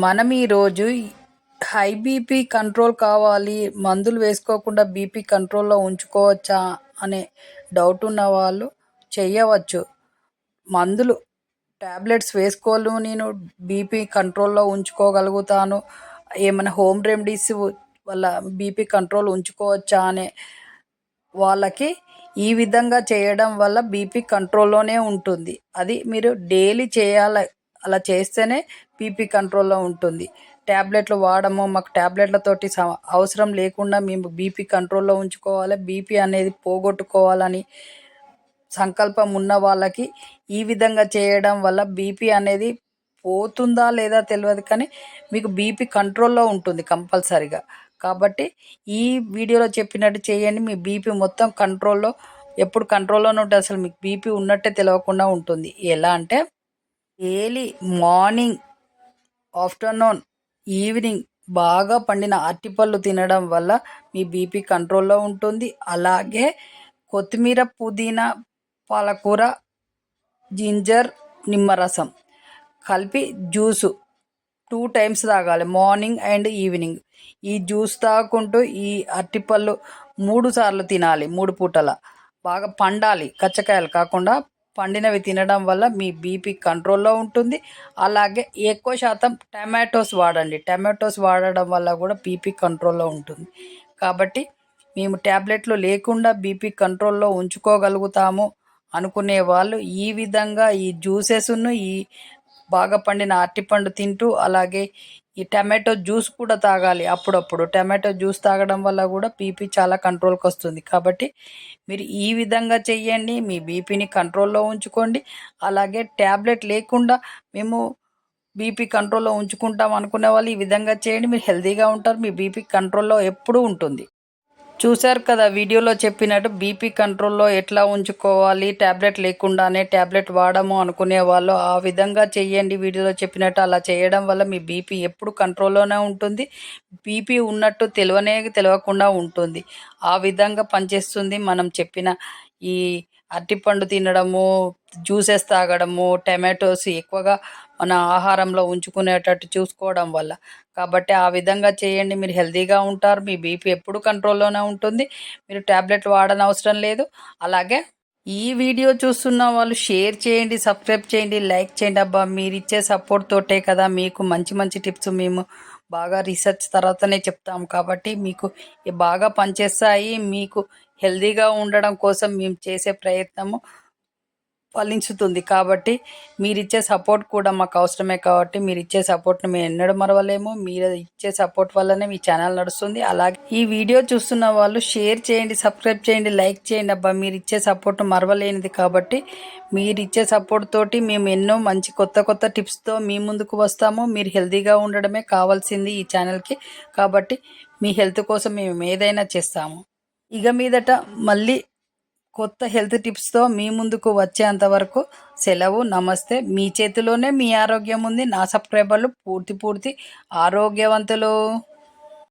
మనం ఈరోజు high BP control కావాలి, మందులు వేసుకోకుండా బీపీ కంట్రోల్లో ఉంచుకోవచ్చా అనే డౌట్ ఉన్న వాళ్ళు చేయవచ్చు. మందులు ట్యాబ్లెట్స్ వేసుకోను, నేను బీపీ కంట్రోల్లో ఉంచుకోగలుగుతాను, ఏమైనా హోమ్ రెమెడీస్ వల్ల బీపీ కంట్రోల్ ఉంచుకోవచ్చా అనే వాళ్ళకి ఈ విధంగా చేయడం వల్ల బీపీ కంట్రోల్లోనే ఉంటుంది. అది మీరు డైలీ చేయాలి. అలా చేస్తేనే బీపీ కంట్రోల్లో ఉంటుంది. ట్యాబ్లెట్లు వాడము, మాకు ట్యాబ్లెట్లతోటి అవసరం లేకుండా మేము బీపీ కంట్రోల్లో ఉంచుకోవాలి, బీపీ అనేది పోగొట్టుకోవాలని సంకల్పం ఉన్న వాళ్ళకి ఈ విధంగా చేయడం వల్ల బీపీ అనేది పోతుందా లేదా తెలియదు, కానీ మీకు బీపీ కంట్రోల్లో ఉంటుంది కంపల్సరిగా. కాబట్టి ఈ వీడియోలో చెప్పినట్టు చేయండి, మీ బీపీ మొత్తం కంట్రోల్లో, ఎప్పుడు కంట్రోల్లోనే ఉంటుంది. అసలు మీకు బీపీ ఉన్నట్టే తెలియకుండా ఉంటుంది. ఎలా అంటే డైలీ మార్నింగ్, ఆఫ్టర్నూన్, ఈవినింగ్ బాగా పండిన అరటిపళ్ళు తినడం వల్ల మీ బీపీ కంట్రోల్లో ఉంటుంది. అలాగే కొత్తిమీర, పుదీనా, పాలకూర, జింజర్, నిమ్మరసం కలిపి జ్యూసు 2 టైమ్స్ తాగాలి, మార్నింగ్ అండ్ ఈవినింగ్. ఈ జ్యూస్ తాగుకుంటూ ఈ అరటిపళ్ళు 3 సార్లు తినాలి, 3 పూటల. బాగా పండాలి, కచ్చకాయలు కాకుండా పండినవి తినడం వల్ల మీ బీపీ కంట్రోల్లో ఉంటుంది. అలాగే ఎక్కువ శాతం టమాటోస్ వాడండి. టమాటోస్ వాడడం వల్ల కూడా బీపీ కంట్రోల్లో ఉంటుంది. కాబట్టి మేము ట్యాబ్లెట్లు లేకుండా బీపీ కంట్రోల్లో ఉంచుకోగలుగుతాము అనుకునే వాళ్ళు ఈ విధంగా ఈ జ్యూసెస్ను, ఈ బాగా పండిన అరటిపండు తింటూ, అలాగే ఈ టమాటో జ్యూస్ కూడా తాగాలి అప్పుడప్పుడు. టమాటో జ్యూస్ తాగడం వల్ల కూడా బీపీ చాలా కంట్రోల్కి వస్తుంది. కాబట్టి మీరు ఈ విధంగా చెయ్యండి, మీ బీపీని కంట్రోల్లో ఉంచుకోండి. అలాగే ట్యాబ్లెట్ లేకుండా మేము బీపీ కంట్రోల్లో ఉంచుకుంటాం అనుకునే వాళ్ళు ఈ విధంగా చేయండి, మీరు హెల్తీగా ఉంటారు, మీ బీపీ కంట్రోల్లో ఎప్పుడూ ఉంటుంది. చూశారు కదా వీడియోలో చెప్పినట్టు బీపీ కంట్రోల్లో ఎట్లా ఉంచుకోవాలి, ట్యాబ్లెట్ లేకుండానే. ట్యాబ్లెట్ వాడము అనుకునే వాళ్ళు ఆ విధంగా చెయ్యండి, వీడియోలో చెప్పినట్టు. అలా చేయడం వల్ల మీ బీపీ ఎప్పుడు కంట్రోల్లోనే ఉంటుంది. బీపీ ఉన్నట్టు తెలియకుండా ఉంటుంది. ఆ విధంగా పనిచేస్తుంది మనం చెప్పిన ఈ అరటిపండు తినడము, జ్యూసెస్ తాగడము, టమాటోస్ ఎక్కువగా మన ఆహారంలో ఉంచుకునేటట్టు చూసుకోవడం వల్ల. కాబట్టి ఆ విధంగా చేయండి, మీరు హెల్తీగా ఉంటారు, మీ బీపీ ఎప్పుడు కంట్రోల్లోనే ఉంటుంది, మీరు ట్యాబ్లెట్ వాడనవసరం లేదు. అలాగే ఈ వీడియో చూస్తున్న వాళ్ళు షేర్ చేయండి, సబ్స్క్రైబ్ చేయండి, లైక్ చేయండి. అబ్బా, మీరు ఇచ్చే సపోర్ట్ తోటే కదా మీకు మంచి మంచి టిప్స్ మేము బాగా రీసెర్చ్ తర్వాతనే చెప్తాము. కాబట్టి మీకు బాగా పనిచేస్తాయి. మీకు హెల్తీగా ఉండడం కోసం మేము చేసే ప్రయత్నము ఫలించుతుంది. కాబట్టి మీరిచ్చే సపోర్ట్ కూడా మాకు అవసరమే. కాబట్టి మీరు ఇచ్చే సపోర్ట్ని మేము ఎన్నడూ మరవలేము. మీరు ఇచ్చే సపోర్ట్ వల్లనే మీ ఛానల్ నడుస్తుంది. అలాగే ఈ వీడియో చూస్తున్న వాళ్ళు షేర్ చేయండి, సబ్స్క్రైబ్ చేయండి, లైక్ చేయండి. అబ్బా, మీరు ఇచ్చే సపోర్ట్ మరవలేనిది. కాబట్టి మీరు ఇచ్చే సపోర్ట్ తోటి మేము ఎన్నో మంచి కొత్త కొత్త టిప్స్తో మీ ముందుకు వస్తాము. మీరు హెల్తీగా ఉండడమే కావాల్సింది ఈ ఛానల్కి. కాబట్టి మీ హెల్త్ కోసం మేము ఏదైనా చేస్తాము. ఇక మీదట మళ్ళీ కొత్త హెల్త్ టిప్స్తో మీ ముందుకు వచ్చేంత వరకు సెలవు. నమస్తే. మీ చేతిలోనే మీ ఆరోగ్యం ఉంది. నా సబ్స్క్రైబర్లు పూర్తి ఆరోగ్యవంతులు.